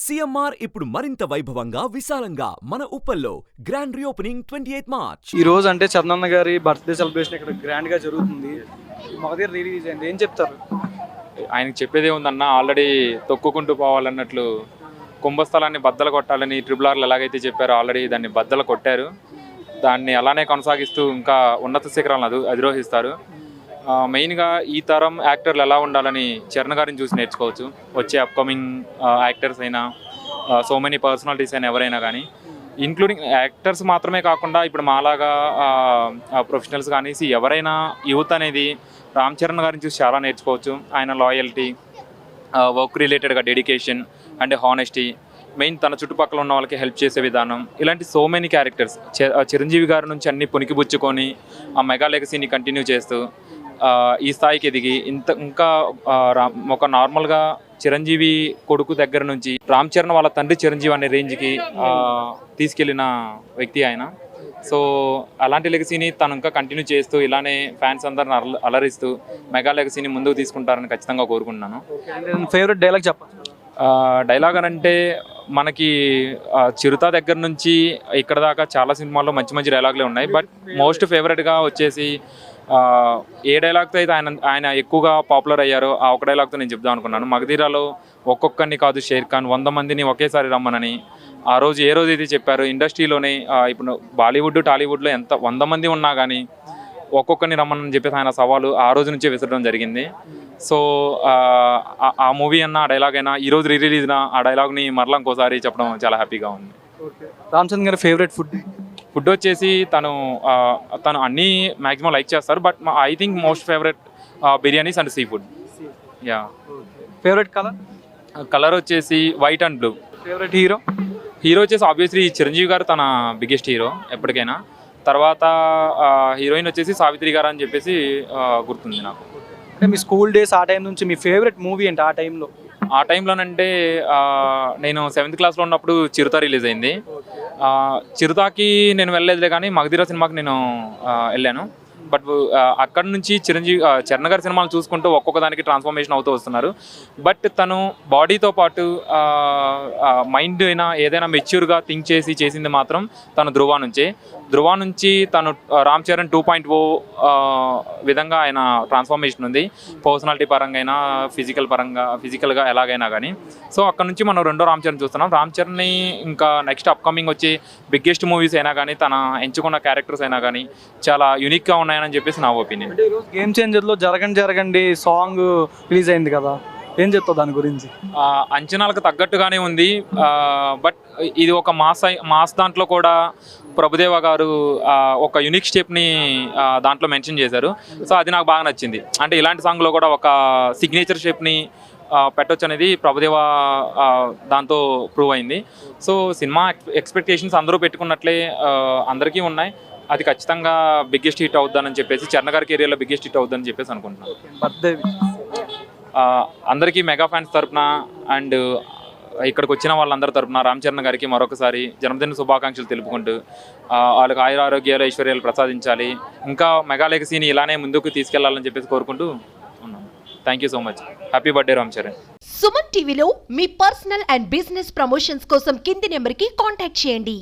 CMR ఇప్పుడు మరింత వైభవంగా విశాలంగా మన ఉప్పల్లో గ్రాండ్ రీఓపెనింగ్ 28 మార్చ్. ఈ రోజు అంటే చందన్న గారి బర్త్డే సెలబ్రేషన్ ఇక్కడ గ్రాండ్ గా జరుగుతుంది. మగధీర రిలీజ్ అయింది, ఏం చెప్తారు? ఆయనకి చెప్పేదే ఉందన్న, ఆల్రెడీ తొక్కుకుంటూ పోవాలన్నట్లు కుంభస్థలాన్ని బద్దలు కొట్టాలని ట్రిపుల్ ఎలాగైతే చెప్పారో ఆల్రెడీ దాన్ని బద్దలు కొట్టారు. దాన్ని అలానే కొనసాగిస్తూ ఇంకా ఉన్నత శిఖరాలను అధిరోహిస్తారు. మెయిన్గా ఈ తరం యాక్టర్లు ఎలా ఉండాలని చరణ్ గారిని చూసి నేర్చుకోవచ్చు. వచ్చే అప్కమింగ్ యాక్టర్స్ అయినా సో మెనీ పర్సనాలిటీస్ అయినా ఎవరైనా కానీ, ఇంక్లూడింగ్ యాక్టర్స్ మాత్రమే కాకుండా ఇప్పుడు మాలాగా ప్రొఫెషనల్స్ కానీ ఎవరైనా యూత్ అనేది రామ్ చరణ్ గారిని చూసి చాలా నేర్చుకోవచ్చు. ఆయన లాయల్టీ, వర్క్ రిలేటెడ్గా డెడికేషన్ అండ్ హానెస్టీ, మెయిన్ తన చుట్టుపక్కల ఉన్న వాళ్ళకి హెల్ప్ చేసే విధానం, ఇలాంటి సో మెనీ క్యారెక్టర్స్ చిరంజీవి గారి నుంచి అన్ని పుణికిపుచ్చుకొని ఆ మెగా లెగసీని కంటిన్యూ చేస్తూ ఈ స్థాయికి ఎదిగి ఇంకా ఒక నార్మల్గా చిరంజీవి కొడుకు దగ్గర నుంచి రామ్ చరణ్ వాళ్ళ తండ్రి చిరంజీవి అనే రేంజ్కి తీసుకెళ్లిన వ్యక్తి ఆయన. సో అలాంటి లెగసీని తను ఇంకా కంటిన్యూ చేస్తూ ఇలానే ఫ్యాన్స్ అందరిని అలరిస్తూ మెగా లెగసీని ముందుకు తీసుకుంటారని ఖచ్చితంగా కోరుకుంటున్నాను. ఫేవరెట్ డైలాగ్ చెప్పండి. డైలాగ్ అని అంటే మనకి చిరుత దగ్గర నుంచి ఇక్కడ దాకా చాలా సినిమాల్లో మంచి మంచి డైలాగులే ఉన్నాయి. బట్ మోస్ట్ ఫేవరెట్గా వచ్చేసి ఏ డైలాగ్తో అయితే ఆయన ఎక్కువగా పాపులర్ అయ్యారో ఆ ఒక డైలాగ్తో నేను చెప్దాం అనుకున్నాను. మగధీరాలో ఒక్కొక్కరిని కాదు షేర్ ఖాన్ 100 మందిని ఒకేసారి రమ్మనని ఆ రోజు ఏ రోజు అయితే చెప్పారో, ఇండస్ట్రీలోనే ఇప్పుడు బాలీవుడ్ టాలీవుడ్లో ఎంత 100 మంది ఉన్నా కానీ ఒక్కొక్కరిని రమ్మని చెప్పేసి ఆయన సవాలు ఆ రోజు నుంచే విసరడం జరిగింది. సో ఆ మూవీ అన్న ఆ డైలాగ్ అయినా ఈరోజు రిలీజ్ ఆ డైలాగ్ని మరలా ఇంకోసారి చెప్పడం చాలా హ్యాపీగా ఉంది. రామ్ చరణ్ గారి ఫేవరెట్ ఫుడ్ వచ్చేసి తను అన్నీ మ్యాక్సిమం లైక్ చేస్తారు. But I think most favourite biryanis and sea food. Yeah. Favourite colour వచ్చేసి white and blue. Favourite hero వచ్చేసి ఆబ్వియస్లీ చిరంజీవి గారు తన బిగ్గెస్ట్ హీరో ఎప్పటికైనా. తర్వాత హీరోయిన్ వచ్చేసి సావిత్రి గారు అని చెప్పేసి గుర్తుంది నాకు. అంటే మీ స్కూల్ డేస్ ఆ టైం నుంచి మీ ఫేవరెట్ మూవీ ఏంటి ఆ టైంలో? ఆ టైంలోనంటే నేను 7th క్లాస్లో ఉన్నప్పుడు చిరుత రిలీజ్ అయింది. చిరుతాకి నేను వెళ్ళలేదులే కానీ మగధీర సినిమాకి నేను వెళ్ళాను. బట్ అక్కడ నుంచి చరణ్ గారి సినిమాలు చూసుకుంటూ ఒక్కొక్క దానికి ట్రాన్స్ఫర్మేషన్ అవుతూ వస్తున్నారు. బట్ తను బాడీతో పాటు మైండ్ అయినా ఏదైనా మెచ్యూర్గా థింక్ చేసింది మాత్రం తను ధృవ నుంచి తను రామ్ చరణ్ 2.0 విధంగా ఆయన ట్రాన్స్ఫర్మేషన్ ఉంది. పర్సనాలిటీ పరంగా అయినా ఫిజికల్గా ఎలాగైనా కానీ. సో అక్కడ నుంచి మనం రెండో రామ్ చరణ్ చూస్తున్నాం. రామ్ చరణ్ని ఇంకా నెక్స్ట్ అప్కమింగ్ వచ్చే బిగ్గెస్ట్ మూవీస్ అయినా కానీ తన ఎంచుకున్న క్యారెక్టర్స్ అయినా కానీ చాలా యూనిక్గా ఉన్నాయని చెప్పేసి నా ఒపీనియన్. గేమ్ చేంజర్లో జరగండి సాంగ్ రిలీజ్ అయింది కదా, ఏం చెప్తావు దాని గురించి? అంచనాలకు తగ్గట్టుగానే ఉంది. బట్ ఇది ఒక మాస్ దాంట్లో కూడా ప్రభుదేవ గారు ఒక యూనిక్ స్టెప్ని దాంట్లో మెన్షన్ చేశారు. సో అది నాకు బాగా నచ్చింది. అంటే ఇలాంటి సాంగ్లో కూడా ఒక సిగ్నేచర్ స్టెప్ని పెట్టొచ్చు అనేది ప్రభుదేవ దాంతో ప్రూవ్ అయింది. సో సినిమా ఎక్స్పెక్టేషన్స్ అందరూ పెట్టుకున్నట్లే అందరికీ ఉన్నాయి. అది ఖచ్చితంగా బిగ్గెస్ట్ హిట్ అవుద్దని చెప్పేసి, చరణ్ గారి కెరియర్లో బిగ్గెస్ట్ హిట్ అవుద్దని చెప్పేసి అనుకుంటున్నాను. బర్త్డే అందరికీ మెగా ఫ్యాన్స్ తరపున అండ్ ఇక్కడికి వచ్చిన వాళ్ళందరి తరపున రామ్ చరణ్ గారికి మరొకసారి జన్మదిన శుభాకాంక్షలు తెలుపుకుంటూ వాళ్ళకి ఆయురారోగ్యాలు ఐశ్వర్యాలు ప్రసాదించాలి, ఇంకా మెగా లెగసీని ఇలానే ముందుకు తీసుకెళ్లాలని చెప్పేసి కోరుకుంటూ ఉన్నాను. Thank you so much. Happy birthday Ram Charan. Suman టీవీలో మీ పర్సనల్ అండ్ బిజినెస్ ప్రమోషన్స్ కోసం కింది నెంబర్కి కాంటాక్ట్ చేయండి.